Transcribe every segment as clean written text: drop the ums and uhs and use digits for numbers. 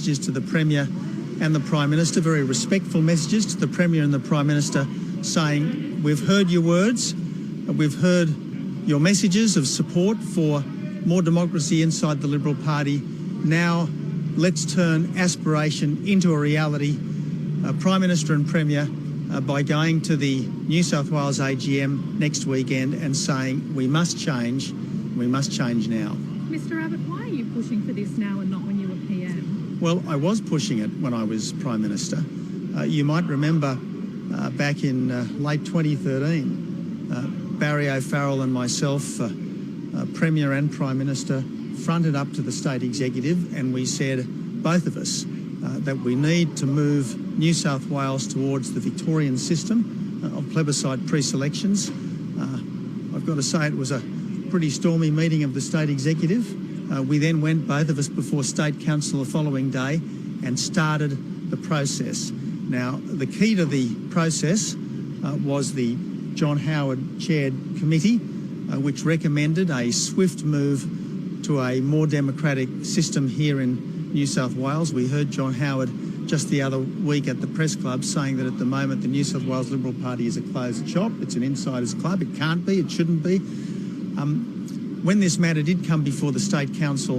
messages to the Premier and the Prime Minister, very respectful messages to the Premier and the Prime Minister, saying we've heard your words, we've heard your messages of support for more democracy inside the Liberal Party. Now let's turn aspiration into a reality. Prime Minister and Premier, by going to the New South Wales AGM next weekend and saying we must change now. Mr Abbott, why are you pushing for this now and not when you were PM? Well, I was pushing it when I was Prime Minister. You might remember back in late 2013, Barry O'Farrell and myself, Premier and Prime Minister, fronted up to the State Executive and we said, both of us, that we need to move New South Wales towards the Victorian system of plebiscite pre-selections. I've got to say it was a pretty stormy meeting of the State Executive. We then went, both of us, before State Council the following day and started the process. Now, the key to the process was the John Howard chaired committee, which recommended a swift move to a more democratic system here in New South Wales. We heard John Howard just the other week at the press club saying that at the moment the New South Wales Liberal Party is a closed shop. It's an insiders club. It can't be. It shouldn't be. When this matter did come before the State Council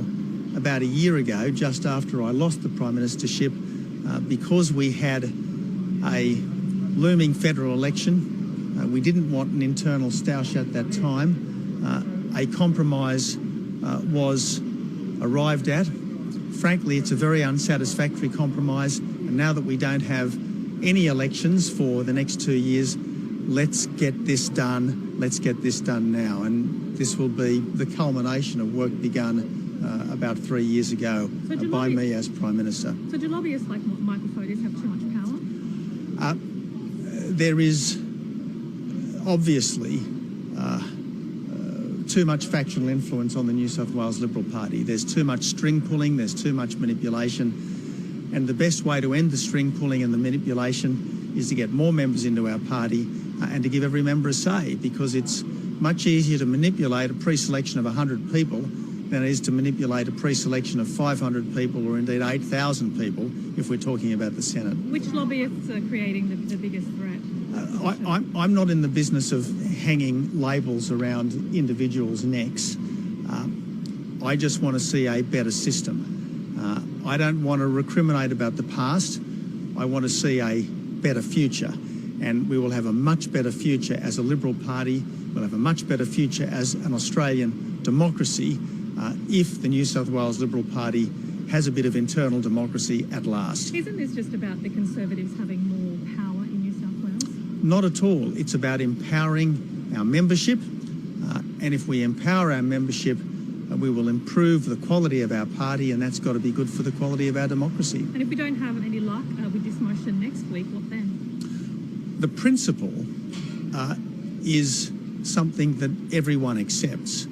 about a year ago, just after I lost the Prime Ministership, because we had a looming federal election, we didn't want an internal stoush at that time. A compromise was arrived at. Frankly, it's a very unsatisfactory compromise, and now that we don't have any elections for the next 2 years, let's get this done. Let's get this done now, and this will be the culmination of work begun about 3 years ago by me as Prime Minister. So do lobbyists like Michael Fotis have too much power? There is obviously too much factional influence on the New South Wales Liberal Party. There's too much string pulling, there's too much manipulation, and the best way to end the string pulling and the manipulation is to get more members into our party and to give every member a say, because it's much easier to manipulate a pre-selection of 100 people than it is to manipulate a pre-selection of 500 people or indeed 8,000 people if we're talking about the Senate. Which lobbyists are creating the biggest threat? I'm not in the business of hanging labels around individuals' necks. I just want to see a better system. I don't want to recriminate about the past. I want to see a better future. And we will have a much better future as a Liberal Party. We'll have a much better future as an Australian democracy if the New South Wales Liberal Party has a bit of internal democracy at last. Isn't this just about the Conservatives having more power in New South Wales? Not at all. It's about empowering our membership, and if we empower our membership, we will improve the quality of our party, and that's got to be good for the quality of our democracy. And if we don't have any luck with this motion next week, what then? The principle is something that everyone accepts.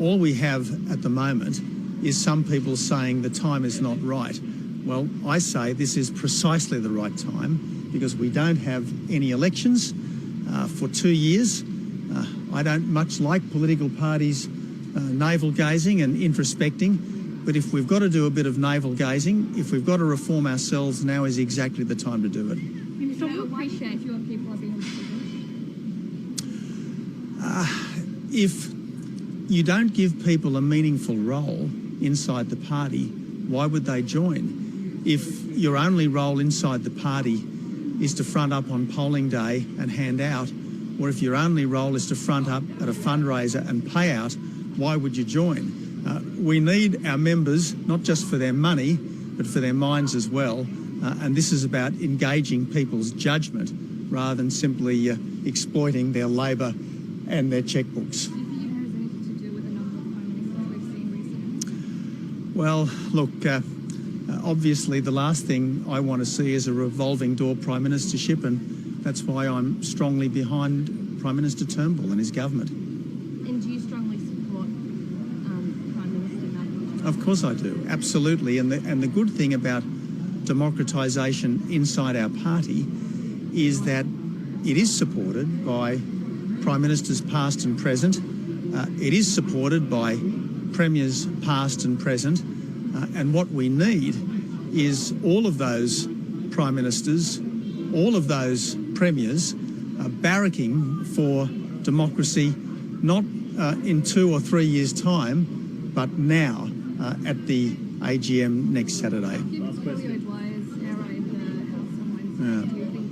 All we have at the moment is some people saying the time is not right. Well, I say this is precisely the right time because we don't have any elections for 2 years. I don't much like political parties navel-gazing and introspecting, but if we've got to do a bit of navel-gazing, if we've got to reform ourselves, now is exactly the time to do it. So why should fewer people are being considered? If you don't give people a meaningful role inside the party, why would they join? If your only role inside the party is to front up on polling day and hand out, or if your only role is to front up at a fundraiser and pay out, why would you join? We need our members, not just for their money, but for their minds as well. And this is about engaging people's judgment rather than simply exploiting their labour and their checkbooks. Do you think it has anything to do with the number of Prime Ministers we've seen recently? Well, look, obviously the last thing I want to see is a revolving door Prime Ministership, and that's why I'm strongly behind Prime Minister Turnbull and his government. And do you strongly support Prime Minister Abbott? Of course I do, absolutely. And the good thing about democratisation inside our party is that it is supported by Prime Ministers past and present. It is supported by Premiers past and present. And what we need is all of those Prime Ministers, all of those Premiers barracking for democracy, not in 2 or 3 years' time, but now at the AGM next Saturday. Given Victoria Dwyer's error in the House on Wednesday, do you think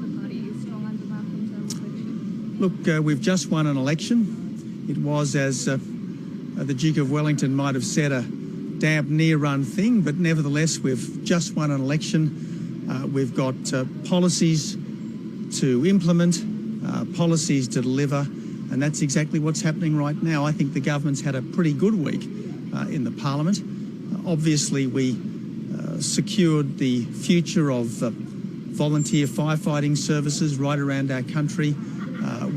the party is strong under that in terms of leadership? Look, we've just won an election. It was, as the Duke of Wellington might have said, a damp near-run thing, but nevertheless, we've just won an election. We've got policies to implement, policies to deliver, and that's exactly what's happening right now. I think the government's had a pretty good week in the Parliament. Obviously, we secured the future of volunteer firefighting services right around our country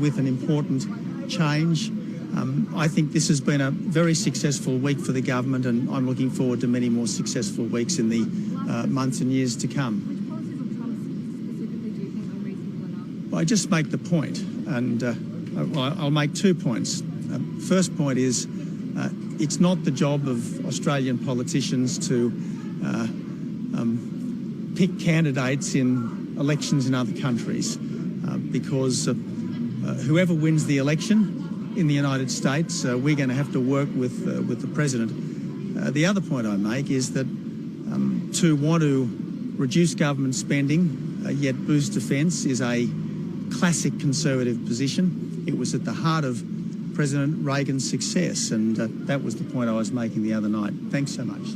with an important change. I think this has been a very successful week for the government, and I'm looking forward to many more successful weeks in the months and years to come. Which policies of Trump's specifically do you think are reasonable enough? I just make the point, and I'll make 2 points. First point is it's not the job of Australian politicians to pick candidates in elections in other countries because whoever wins the election in the United States, we're going to have to work with the President. The other point I make is that to want to reduce government spending yet boost defence is a classic Conservative position. It was at the heart of President Reagan's success, and that was the point I was making the other night. Thanks so much.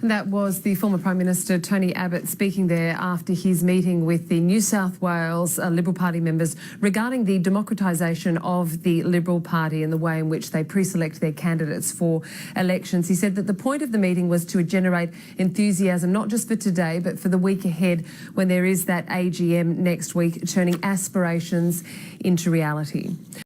And that was the former Prime Minister Tony Abbott speaking there after his meeting with the New South Wales Liberal Party members regarding the democratisation of the Liberal Party and the way in which they pre-select their candidates for elections. He said that the point of the meeting was to generate enthusiasm, not just for today, but for the week ahead when there is that AGM next week, turning aspirations into reality.